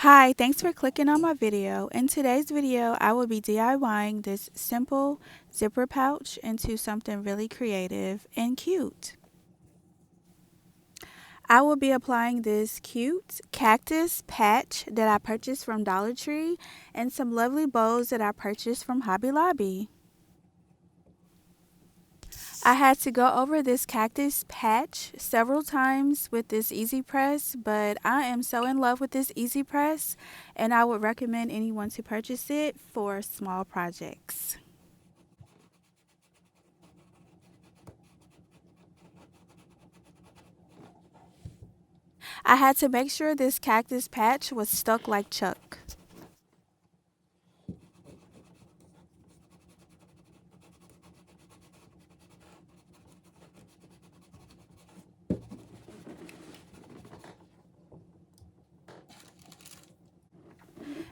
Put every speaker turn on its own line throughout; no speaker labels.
Hi, thanks for clicking on my video. In today's video, I will be DIYing this simple zipper pouch into something really creative and cute. I will be applying this cute cactus patch that I purchased from Dollar Tree and some lovely bows that I purchased from Hobby Lobby. I had to go over this cactus patch several times with this EasyPress, but I am so in love with this EasyPress and I would recommend anyone to purchase it for small projects. I had to make sure this cactus patch was stuck like Chuck.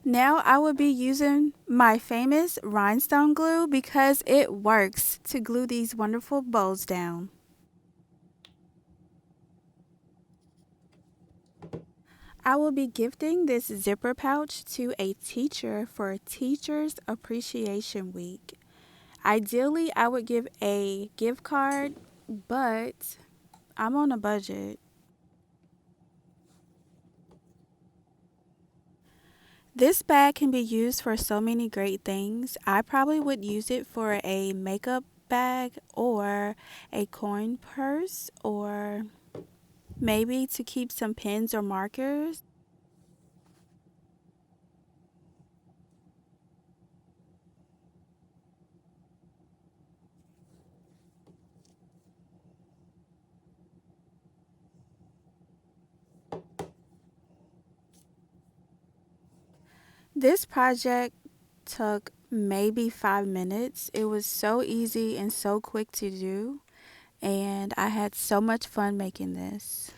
Now I will be using my famous rhinestone glue because it works to glue these wonderful bows down. I will be gifting this zipper pouch to a teacher for Teachers Appreciation Week. Ideally, I would give a gift card, but I'm on a budget. This bag can be used for so many great things. I probably would use it for a makeup bag or a coin purse or maybe to keep some pens or markers. This project took maybe 5 minutes. It was so easy and so quick to do, and I had so much fun making this.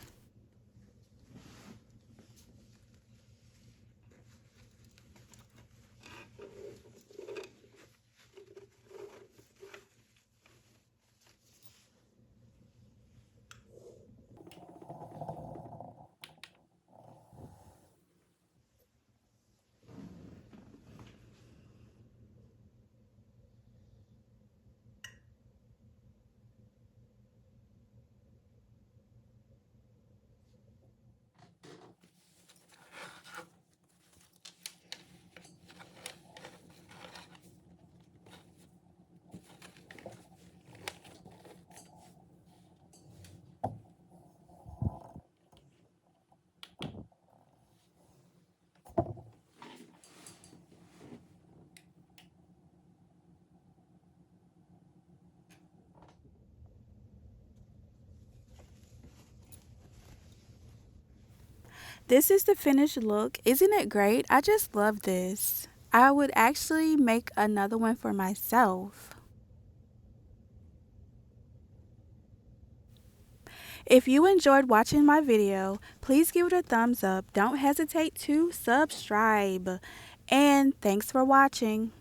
This is the finished look. Isn't it great? I just love this. I would actually make another one for myself. If you enjoyed watching my video, please give it a thumbs up. Don't hesitate to subscribe. And thanks for watching.